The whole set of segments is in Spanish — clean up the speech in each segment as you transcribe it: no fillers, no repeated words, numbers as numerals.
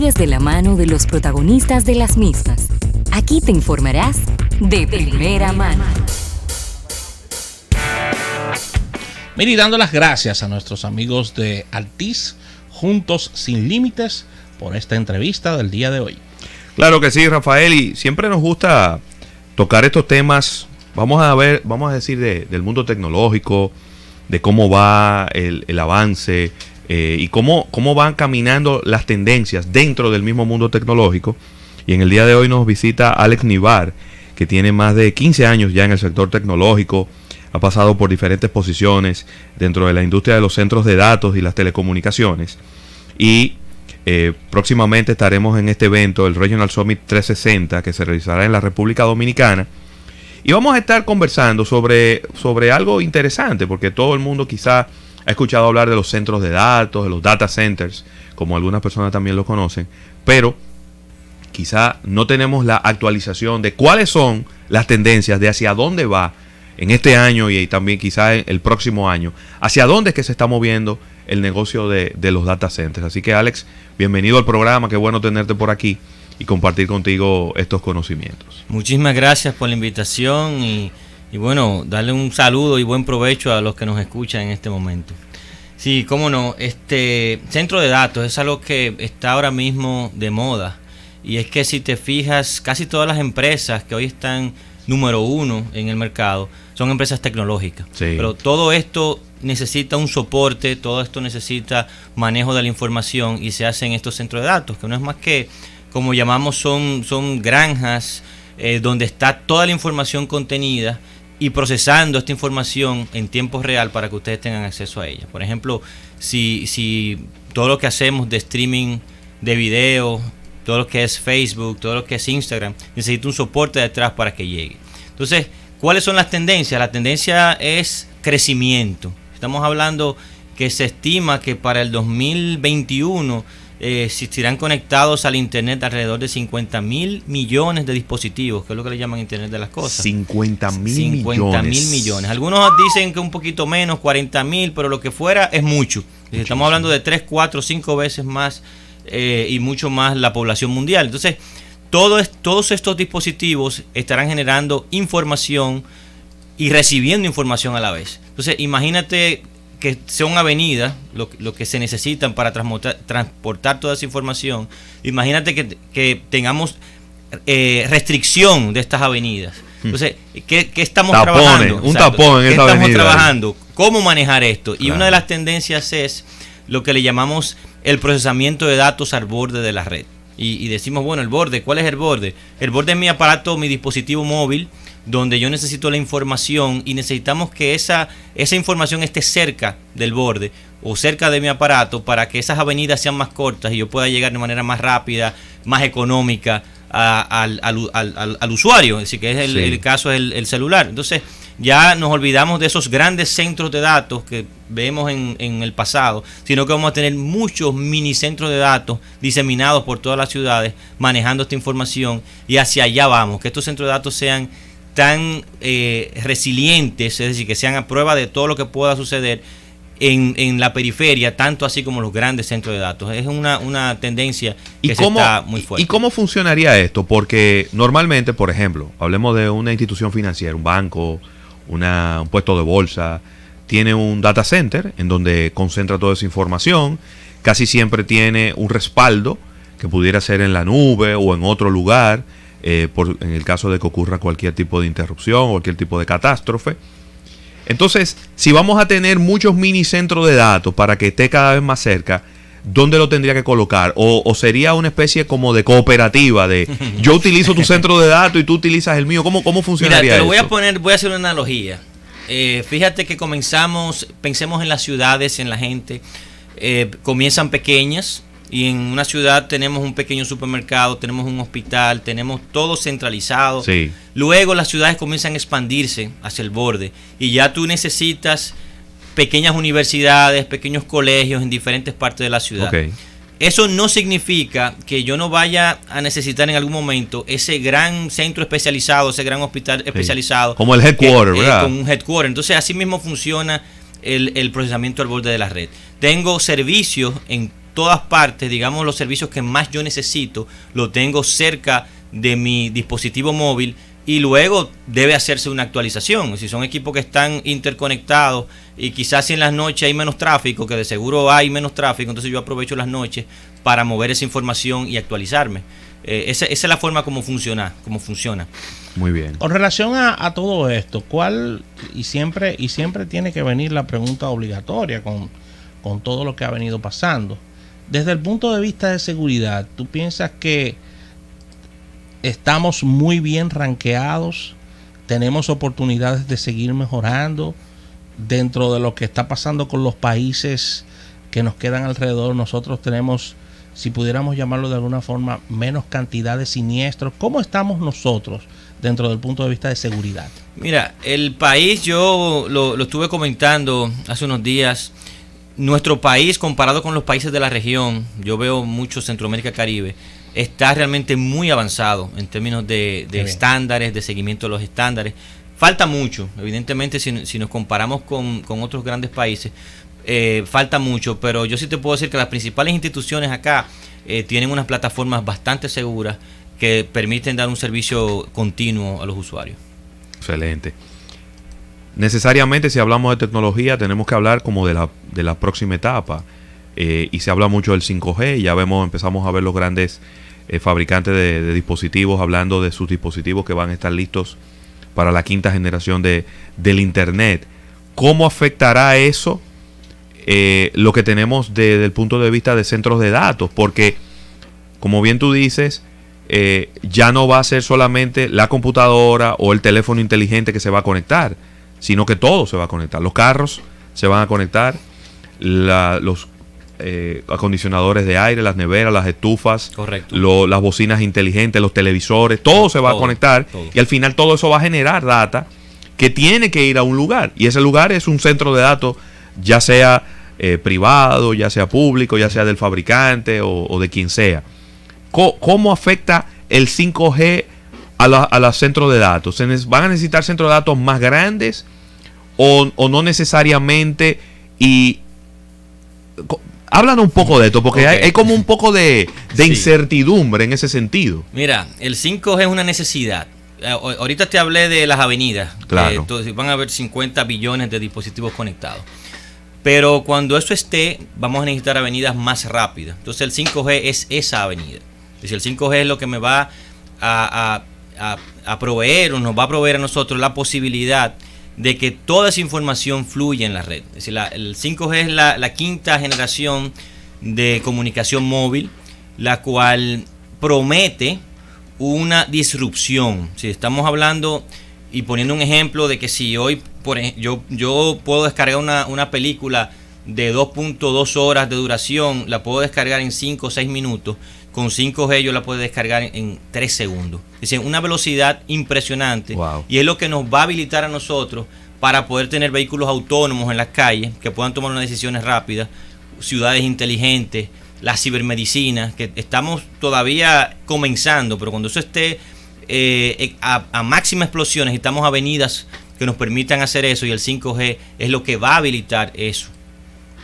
noticias de la mano de los protagonistas de las mismas. Aquí te informarás de primera mano. Mira, y dando las gracias a nuestros amigos de Altiz, Juntos Sin Límites, por esta entrevista del día de hoy. Claro que sí, Rafael, y siempre nos gusta tocar estos temas, vamos a decir del mundo tecnológico, de cómo va el avance y cómo van caminando las tendencias dentro del mismo mundo tecnológico. Y en el día de hoy nos visita Alex Nivar, que tiene más de 15 años ya en el sector tecnológico, ha pasado por diferentes posiciones dentro de la industria de los centros de datos y las telecomunicaciones. Y próximamente estaremos en este evento, el Regional Summit 360, que se realizará en la República Dominicana. Y vamos a estar conversando sobre algo interesante, porque todo el mundo quizá ha escuchado hablar de los centros de datos, de los data centers, como algunas personas también lo conocen, pero quizá no tenemos la actualización de cuáles son las tendencias, de hacia dónde va en este año y también quizá el próximo año, hacia dónde es que se está moviendo el negocio de los data centers. Así que, Alex, bienvenido al programa, qué bueno tenerte por aquí y compartir contigo estos conocimientos. Muchísimas gracias por la invitación y bueno, darle un saludo y buen provecho a los que nos escuchan en este momento. Sí, cómo no, centro de datos es algo que está ahora mismo de moda, y es que si te fijas, casi todas las empresas que hoy están número uno en el mercado son empresas tecnológicas. Sí. Pero todo esto necesita un soporte, todo esto necesita manejo de la información, y se hace en estos centros de datos, que no es más que, como llamamos, son granjas donde está toda la información contenida y procesando esta información en tiempo real para que ustedes tengan acceso a ella. Por ejemplo, si todo lo que hacemos de streaming de video, todo lo que es Facebook, todo lo que es Instagram, necesita un soporte detrás para que llegue. Entonces, ¿cuáles son las tendencias? La tendencia es crecimiento. Estamos hablando que se estima que para el 2021 existirán conectados al Internet alrededor de 50.000 millones de dispositivos, que es lo que le llaman Internet de las cosas. 50.000 millones. Algunos dicen que un poquito menos, 40.000, pero lo que fuera es mucho. Estamos hablando de 3, 4, 5 veces más y mucho más la población mundial. Entonces, todos estos dispositivos estarán generando información y recibiendo información a la vez. Entonces, imagínate que son avenidas lo que se necesitan para transportar toda esa información. Imagínate que tengamos restricción de estas avenidas. Entonces, ¿qué estamos trabajando? Un tapón en esa avenida. ¿Qué estamos trabajando? ¿Cómo manejar esto? Claro. Y una de las tendencias es lo que le llamamos el procesamiento de datos al borde de la red. Y decimos, bueno, el borde, ¿cuál es el borde? El borde es mi aparato, mi dispositivo móvil, donde yo necesito la información, y necesitamos que esa información esté cerca del borde o cerca de mi aparato para que esas avenidas sean más cortas y yo pueda llegar de manera más rápida, más económica al usuario. Es decir, que es el caso es el celular. Entonces, ya nos olvidamos de esos grandes centros de datos que vemos en el pasado, sino que vamos a tener muchos mini centros de datos diseminados por todas las ciudades manejando esta información, y hacia allá vamos, que estos centros de datos sean tan resilientes, es decir, que sean a prueba de todo lo que pueda suceder en la periferia, tanto así como los grandes centros de datos. Es una tendencia que está muy fuerte. ¿Y cómo funcionaría esto? Porque normalmente, por ejemplo, hablemos de una institución financiera, un banco, un puesto de bolsa, tiene un data center en donde concentra toda esa información, casi siempre tiene un respaldo que pudiera ser en la nube o en otro lugar, en el caso de que ocurra cualquier tipo de interrupción o cualquier tipo de catástrofe. Entonces, si vamos a tener muchos mini centros de datos para que esté cada vez más cerca, ¿dónde lo tendría que colocar? ¿O sería una especie como de cooperativa de yo utilizo tu centro de datos y tú utilizas el mío? ¿Cómo funcionaría eso? Mira, voy a hacer una analogía. Fíjate que pensemos en las ciudades, en la gente. Comienzan pequeñas, y en una ciudad tenemos un pequeño supermercado, tenemos un hospital, tenemos todo centralizado. Sí. Luego las ciudades comienzan a expandirse hacia el borde, y ya tú necesitas pequeñas universidades, pequeños colegios en diferentes partes de la ciudad. Okay. Eso no significa que yo no vaya a necesitar en algún momento ese gran centro especializado, ese gran hospital especializado. Como el headquarter, ¿verdad? Como un headquarter. Entonces, así mismo funciona el procesamiento al borde de la red. Tengo servicios en todas partes, digamos los servicios que más yo necesito, lo tengo cerca de mi dispositivo móvil, y luego debe hacerse una actualización. Si son equipos que están interconectados y quizás si en las noches hay menos tráfico, que de seguro hay menos tráfico, entonces yo aprovecho las noches para mover esa información y actualizarme. Esa es la forma como funciona. Muy bien. Con relación a todo esto, y siempre tiene que venir la pregunta obligatoria con todo lo que ha venido pasando. Desde el punto de vista de seguridad, ¿tú piensas que estamos muy bien rankeados? ¿Tenemos oportunidades de seguir mejorando dentro de lo que está pasando con los países que nos quedan alrededor? Nosotros tenemos, si pudiéramos llamarlo de alguna forma, menos cantidad de siniestros. ¿Cómo estamos nosotros dentro del punto de vista de seguridad? Mira, el país, yo lo estuve comentando hace unos días. Nuestro país, comparado con los países de la región, yo veo mucho Centroamérica, Caribe, está realmente muy avanzado en términos de estándares, de seguimiento de los estándares. Falta mucho, evidentemente, si nos comparamos con otros grandes países, falta mucho, pero yo sí te puedo decir que las principales instituciones acá tienen unas plataformas bastante seguras que permiten dar un servicio continuo a los usuarios. Excelente. Necesariamente, si hablamos de tecnología, tenemos que hablar como de la próxima etapa. Y se habla mucho del 5G. Ya empezamos a ver los grandes fabricantes de dispositivos hablando de sus dispositivos que van a estar listos para la quinta generación del Internet. ¿Cómo afectará eso lo que tenemos desde el punto de vista de centros de datos? Porque, como bien tú dices, ya no va a ser solamente la computadora o el teléfono inteligente que se va a conectar, sino que todo se va a conectar. Los carros se van a conectar, los acondicionadores de aire, las neveras, las estufas, las bocinas inteligentes, los televisores, todo se va a conectar, y al final todo eso va a generar data que tiene que ir a un lugar, y ese lugar es un centro de datos, ya sea privado, ya sea público, ya sea del fabricante o de quien sea. ¿Cómo afecta el 5G a los centros de datos? ¿Van a necesitar centros de datos más grandes o no necesariamente? Y háblanos un poco de esto, porque hay como un poco de incertidumbre en ese sentido. Mira, el 5G es una necesidad. Ahorita te hablé de las avenidas. Claro. Entonces van a haber 50 billones de dispositivos conectados. Pero cuando eso esté, vamos a necesitar avenidas más rápidas. Entonces el 5G es esa avenida. Es decir, el 5G es lo que me va a proveer, o nos va a proveer a nosotros la posibilidad de que toda esa información fluya en la red. Es decir, el 5G es la quinta generación de comunicación móvil, la cual promete una disrupción. Si estamos hablando y poniendo un ejemplo de que si hoy yo puedo descargar una película de 2.2 horas de duración, la puedo descargar en 5 o 6 minutos. Con 5G yo la puedo descargar en 3 segundos. Es decir, una velocidad impresionante. Wow. Y es lo que nos va a habilitar a nosotros para poder tener vehículos autónomos en las calles que puedan tomar unas decisiones rápidas, ciudades inteligentes, la cibermedicina, que estamos todavía comenzando, pero cuando eso esté a máxima explosión, necesitamos avenidas que nos permitan hacer eso, y el 5G es lo que va a habilitar eso.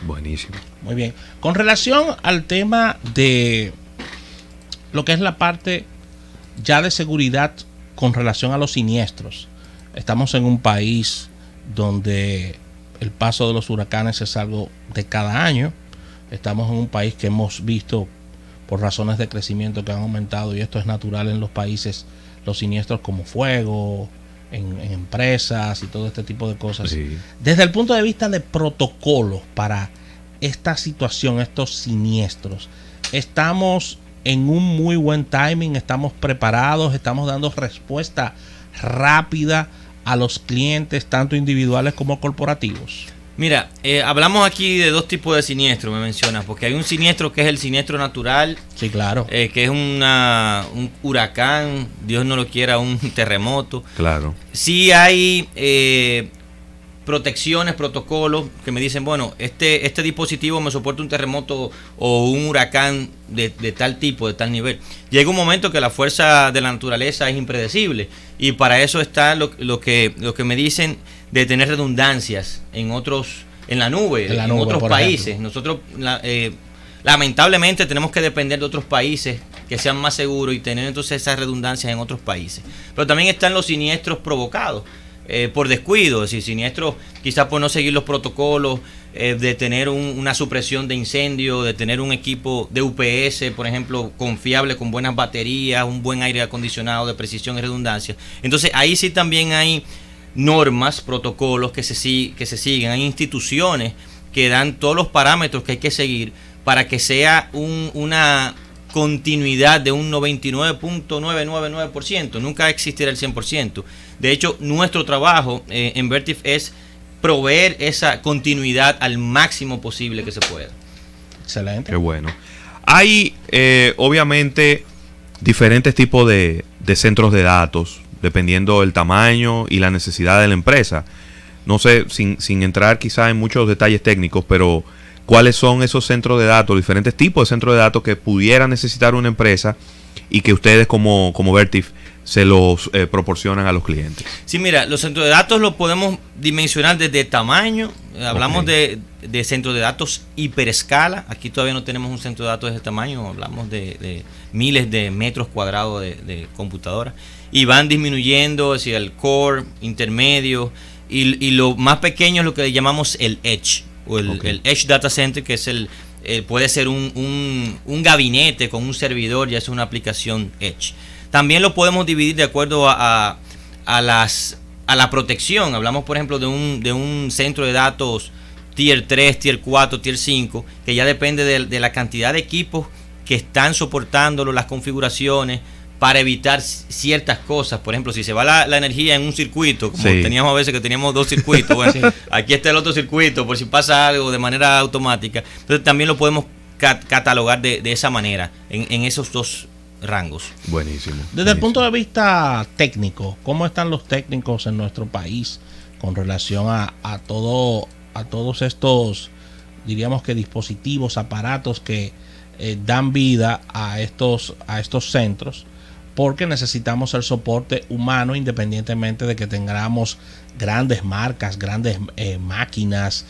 Buenísimo. Muy bien. Con relación al tema de lo que es la parte ya de seguridad con relación a los siniestros, estamos en un país donde el paso de los huracanes es algo de cada año. Estamos en un país que hemos visto, por razones de crecimiento que han aumentado, y esto es natural en los países, los siniestros como fuego en empresas y todo este tipo de cosas. Sí. Desde el punto de vista de protocolos para esta situación, estos siniestros, estamos en un muy buen timing, estamos preparados, estamos dando respuesta rápida a los clientes, tanto individuales como corporativos. Mira, hablamos aquí de dos tipos de siniestros, me mencionas, porque hay un siniestro que es el siniestro natural. Sí, claro. Que es un huracán, Dios no lo quiera, un terremoto. Claro. Sí hay protecciones, protocolos que me dicen, bueno, este dispositivo me soporta un terremoto o un huracán de tal tipo, de tal nivel. Llega un momento que la fuerza de la naturaleza es impredecible, y para eso está lo que me dicen de tener redundancias en la nube, en otros países. Ejemplo. Nosotros lamentablemente tenemos que depender de otros países que sean más seguros y tener entonces esas redundancias en otros países. Pero también están los siniestros provocados por descuido, es decir, siniestros quizás por no seguir los protocolos, de tener una supresión de incendio, de tener un equipo de UPS, por ejemplo, confiable, con buenas baterías, un buen aire acondicionado de precisión y redundancia. Entonces ahí sí también hay normas, protocolos que se siguen, hay instituciones que dan todos los parámetros que hay que seguir para que sea una continuidad de un 99.999%, nunca existirá el 100%. De hecho, nuestro trabajo en Vertiv es proveer esa continuidad al máximo posible que se pueda. Excelente. Qué bueno. Hay obviamente diferentes tipos de centros de datos, dependiendo del tamaño y la necesidad de la empresa. No sé, sin entrar quizá en muchos detalles técnicos, pero ¿cuáles son esos centros de datos, diferentes tipos de centros de datos que pudiera necesitar una empresa y que ustedes como Vertiv se los proporcionan a los clientes? Sí, mira, los centros de datos los podemos dimensionar desde tamaño. Hablamos de centros de datos hiperescala. Aquí todavía no tenemos un centro de datos de ese tamaño. Hablamos de miles de metros cuadrados de computadoras. Y van disminuyendo hacia el core, intermedio. Y lo más pequeño es lo que llamamos el Edge. O el Edge Data Center, que es puede ser un gabinete con un servidor, ya es una aplicación Edge. También lo podemos dividir de acuerdo a la protección. Hablamos, por ejemplo, de un centro de datos Tier 3, Tier 4, Tier 5, que ya depende de la cantidad de equipos que están soportándolo, las configuraciones, para evitar ciertas cosas. Por ejemplo, si se va la energía en un circuito, como teníamos a veces que teníamos 2 circuitos, bueno, aquí está el otro circuito, por si pasa algo de manera automática. Entonces también lo podemos catalogar de esa manera, en esos 2 rangos. Buenísimo. Desde el punto de vista técnico, ¿cómo están los técnicos en nuestro país con relación a todos estos, diríamos que dispositivos, aparatos que dan vida a estos centros? Porque necesitamos el soporte humano, independientemente de que tengamos grandes marcas, grandes máquinas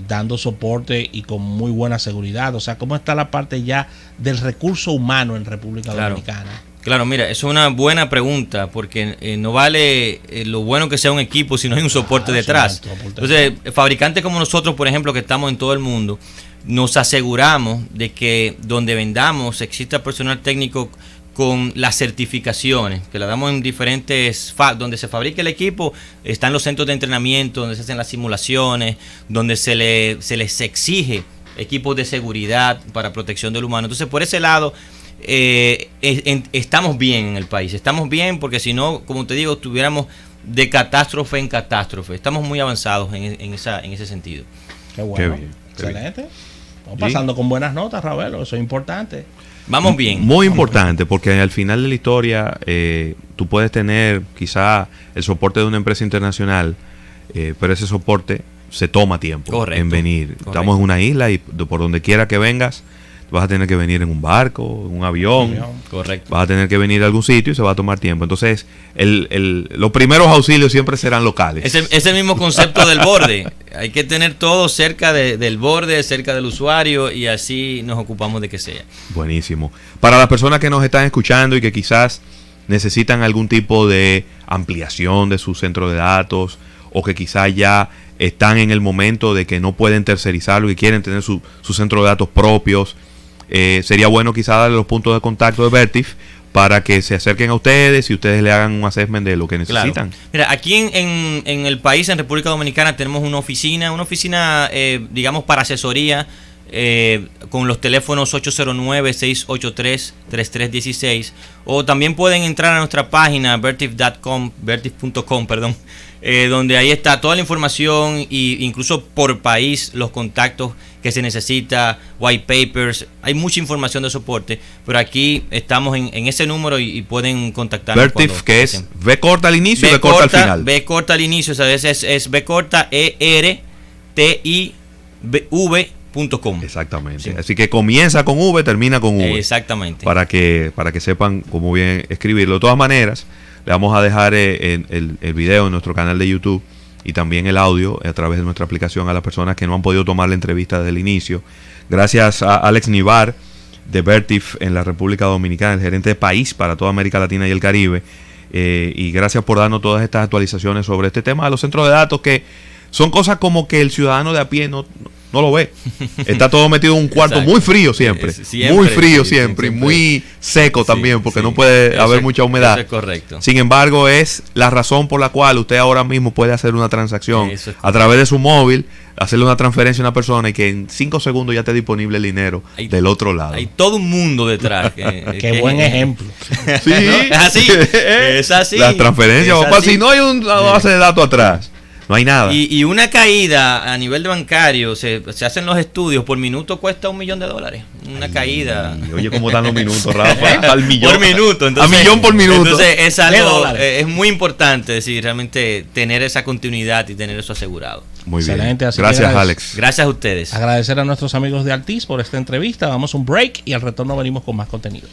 dando soporte y con muy buena seguridad. O sea, ¿cómo está la parte ya del recurso humano en República Dominicana? Claro, mira, es una buena pregunta, porque no vale lo bueno que sea un equipo si no hay un soporte detrás. Entonces, fabricantes como nosotros, por ejemplo, que estamos en todo el mundo, nos aseguramos de que donde vendamos exista personal técnico con las certificaciones, que la damos en diferentes donde se fabrica el equipo, están los centros de entrenamiento, donde se hacen las simulaciones, donde se les exige equipos de seguridad para protección del humano. Entonces, por ese lado, estamos bien en el país, estamos bien, porque si no, como te digo, estuviéramos de catástrofe en catástrofe. Estamos muy avanzados en ese sentido. Qué bueno. Qué bien, excelente. Estamos pasando con buenas notas, Ravelo, eso es importante. Vamos bien. Muy importante, porque al final de la historia tú puedes tener quizá el soporte de una empresa internacional, pero ese soporte se toma tiempo en venir. Correcto. Estamos en una isla y por donde quiera que vengas, vas a tener que venir en un barco, en un avión. Correcto. Vas a tener que venir a algún sitio y se va a tomar tiempo. Entonces, los primeros auxilios siempre serán locales. Es el mismo concepto del borde. Hay que tener todo cerca del borde, cerca del usuario, y así nos ocupamos de que sea. Buenísimo. Para las personas que nos están escuchando y que quizás necesitan algún tipo de ampliación de su centro de datos, o que quizás ya están en el momento de que no pueden tercerizarlo y quieren tener su centro de datos propios, sería bueno quizás darle los puntos de contacto de Vertiv para que se acerquen a ustedes y ustedes le hagan un assessment de lo que necesitan. Claro. Mira, aquí en el país, en República Dominicana, tenemos una oficina digamos, para asesoría, con los teléfonos 809-683-3316, o también pueden entrar a nuestra página vertiv.com, perdón, donde ahí está toda la información, e incluso por país los contactos que se necesita, white papers, hay mucha información de soporte, pero aquí estamos en ese número y pueden contactarnos. Vertiv, que es V corta al inicio y V corta al final. V corta al inicio, o sea, es V corta ERTIV.com. Exactamente. Sí. Así que comienza con V, termina con V. Exactamente. Para que sepan cómo bien escribirlo. De todas maneras, le vamos a dejar el video en nuestro canal de YouTube y también el audio a través de nuestra aplicación a las personas que no han podido tomar la entrevista desde el inicio. Gracias a Alex Nivar de Vertif en la República Dominicana, el gerente de país para toda América Latina y el Caribe. Y gracias por darnos todas estas actualizaciones sobre este tema de los centros de datos, que son cosas como que el ciudadano de a pie no lo ve. Está todo metido en un cuarto muy frío siempre. Muy frío siempre. Y muy seco también, porque no puede haber mucha humedad. Eso es correcto. Sin embargo, es la razón por la cual usted ahora mismo puede hacer una transacción a través de su móvil, hacerle una transferencia a una persona y que en 5 segundos ya esté disponible el dinero del otro lado. Hay todo un mundo detrás. Qué buen ejemplo. Sí, ¿no? Es así. La transferencia, papá, si no hay una base de datos atrás, no hay nada. Y una caída a nivel de bancario, se hacen los estudios, por minuto cuesta $1 millón. Una caída. Oye, ¿cómo están los minutos, Rafa? Al millón. Por minuto. Entonces, a millón por minuto. Entonces es algo, es muy importante, decir, realmente tener esa continuidad y tener eso asegurado. Muy bien. Excelente. Gracias, Alex. Gracias a ustedes. Agradecer a nuestros amigos de Altiz por esta entrevista. Damos un break y al retorno venimos con más contenido.